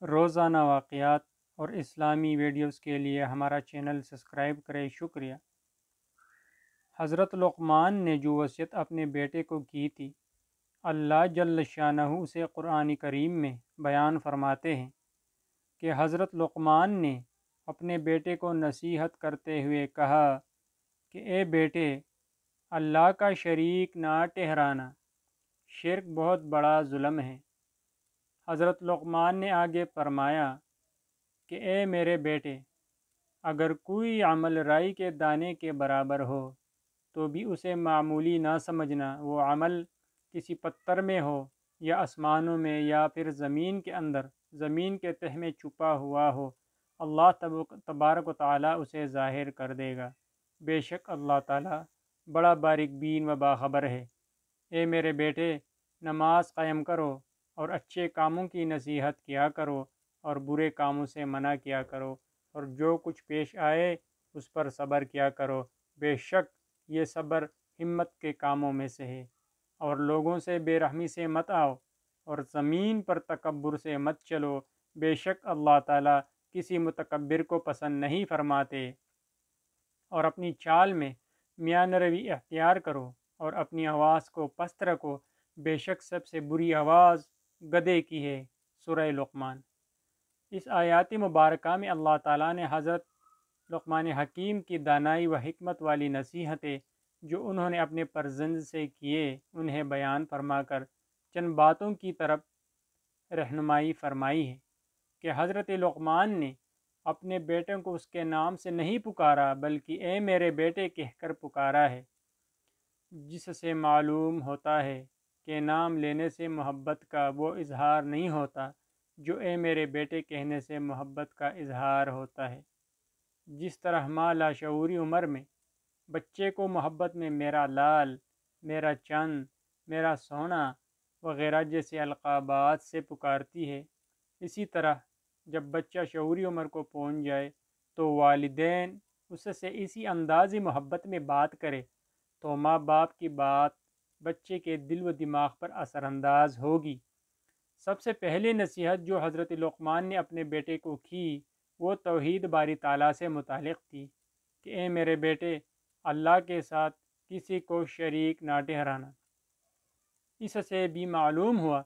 روزانہ واقعات اور اسلامی ویڈیوز کے لیے ہمارا چینل سبسکرائب کریں۔ شکریہ۔ حضرت لقمان نے جو وصیت اپنے بیٹے کو کی تھی، اللہ جل شانہ اسے قرآن کریم میں بیان فرماتے ہیں کہ حضرت لقمان نے اپنے بیٹے کو نصیحت کرتے ہوئے کہا کہ اے بیٹے، اللہ کا شریک نہ ٹھہرانا، شرک بہت بڑا ظلم ہے۔ حضرت لقمان نے آگے فرمایا کہ اے میرے بیٹے، اگر کوئی عمل رائی کے دانے کے برابر ہو تو بھی اسے معمولی نہ سمجھنا۔ وہ عمل کسی پتھر میں ہو یا آسمانوں میں یا پھر زمین کے اندر، زمین کے تہ میں چھپا ہوا ہو، اللہ تبارک و تعالیٰ اسے ظاہر کر دے گا۔ بے شک اللہ تعالیٰ بڑا باریک بین و باخبر ہے۔ اے میرے بیٹے، نماز قائم کرو اور اچھے کاموں کی نصیحت کیا کرو اور برے کاموں سے منع کیا کرو، اور جو کچھ پیش آئے اس پر صبر کیا کرو۔ بے شک یہ صبر ہمت کے کاموں میں سے ہے۔ اور لوگوں سے بے رحمی سے مت آؤ اور زمین پر تکبر سے مت چلو۔ بے شک اللہ تعالیٰ کسی متکبر کو پسند نہیں فرماتے۔ اور اپنی چال میں میانہ روی اختیار کرو اور اپنی آواز کو پست رکھو۔ بے شک سب سے بری آواز گدھے کی ہے۔ سورہ لقمان۔ اس آیات مبارکہ میں اللہ تعالیٰ نے حضرت لقمان حکیم کی دانائی و حکمت والی نصیحتیں جو انہوں نے اپنے فرزند سے کیے، انہیں بیان فرما کر چند باتوں کی طرف رہنمائی فرمائی ہے کہ حضرت لقمان نے اپنے بیٹے کو اس کے نام سے نہیں پکارا، بلکہ اے میرے بیٹے کہہ کر پکارا ہے، جس سے معلوم ہوتا ہے کہ نام لینے سے محبت کا وہ اظہار نہیں ہوتا جو اے میرے بیٹے کہنے سے محبت کا اظہار ہوتا ہے۔ جس طرح ماں لاشعوری عمر میں بچے کو محبت میں میرا لال، میرا چند، میرا سونا وغیرہ جیسے القابات سے پکارتی ہے، اسی طرح جب بچہ شعوری عمر کو پہنچ جائے تو والدین اس سے اسی انداز محبت میں بات کرے تو ماں باپ کی بات بچے کے دل و دماغ پر اثر انداز ہوگی۔ سب سے پہلے نصیحت جو حضرت لقمان نے اپنے بیٹے کو کی وہ توحید باری تعالیٰ سے متعلق تھی کہ اے میرے بیٹے، اللہ کے ساتھ کسی کو شریک نہ ٹھہرانا۔ اس سے بھی معلوم ہوا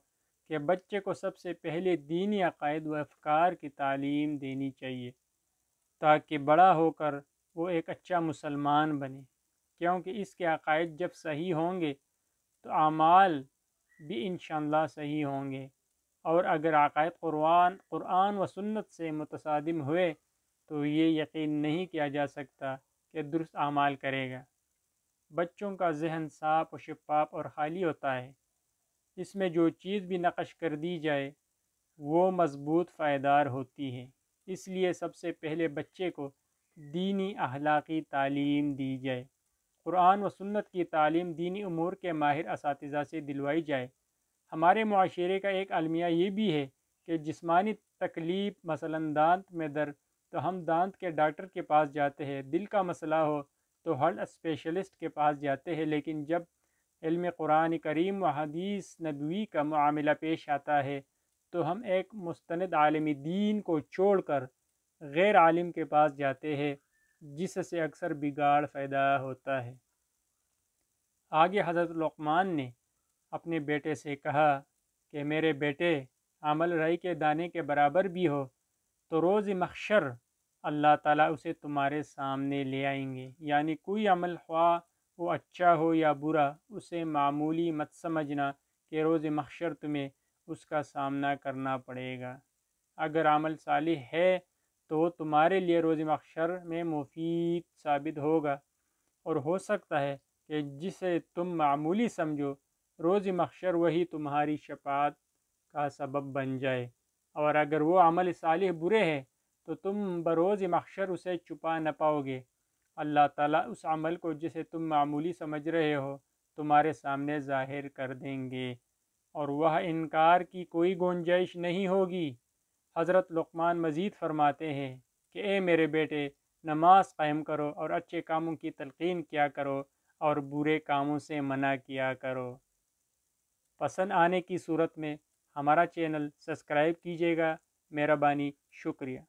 کہ بچے کو سب سے پہلے دینی عقائد و افکار کی تعلیم دینی چاہیے تاکہ بڑا ہو کر وہ ایک اچھا مسلمان بنے، کیونکہ اس کے عقائد جب صحیح ہوں گے تو اعمال بھی انشاءاللہ صحیح ہوں گے، اور اگر عقائد قرآن و سنت سے متصادم ہوئے تو یہ یقین نہیں کیا جا سکتا کہ درست اعمال کرے گا۔ بچوں کا ذہن صاف و شفاف اور خالی ہوتا ہے، اس میں جو چیز بھی نقش کر دی جائے وہ مضبوط پائیدار ہوتی ہے۔ اس لیے سب سے پہلے بچے کو دینی اخلاقی تعلیم دی جائے، قرآن و سنت کی تعلیم دینی امور کے ماہر اساتذہ سے دلوائی جائے۔ ہمارے معاشرے کا ایک المیہ یہ بھی ہے کہ جسمانی تکلیف مثلاً دانت میں درد تو ہم دانت کے ڈاکٹر کے پاس جاتے ہیں، دل کا مسئلہ ہو تو ہارٹ اسپیشلسٹ کے پاس جاتے ہیں، لیکن جب علم قرآن کریم و حدیث نبوی کا معاملہ پیش آتا ہے تو ہم ایک مستند عالم دین کو چھوڑ کر غیر عالم کے پاس جاتے ہیں، جس سے اکثر بگاڑ پیدا ہوتا ہے۔ آگے حضرت لقمان نے اپنے بیٹے سے کہا کہ میرے بیٹے، عمل رائی کے دانے کے برابر بھی ہو تو روز محشر اللہ تعالیٰ اسے تمہارے سامنے لے آئیں گے، یعنی کوئی عمل خواہ وہ اچھا ہو یا برا اسے معمولی مت سمجھنا کہ روز محشر تمہیں اس کا سامنا کرنا پڑے گا۔ اگر عمل صالح ہے تو وہ تمہارے لیے روز محشر میں مفید ثابت ہوگا، اور ہو سکتا ہے کہ جسے تم معمولی سمجھو روز محشر وہی تمہاری شفاعت کا سبب بن جائے، اور اگر وہ عمل صالح برے ہے تو تم بروز محشر اسے چھپا نہ پاؤ گے۔ اللہ تعالیٰ اس عمل کو جسے تم معمولی سمجھ رہے ہو تمہارے سامنے ظاہر کر دیں گے، اور وہ انکار کی کوئی گنجائش نہیں ہوگی۔ حضرت لقمان مزید فرماتے ہیں کہ اے میرے بیٹے، نماز قائم کرو اور اچھے کاموں کی تلقین کیا کرو اور برے کاموں سے منع کیا کرو۔ پسند آنے کی صورت میں ہمارا چینل سبسکرائب کیجیے گا مہربانی، شکریہ۔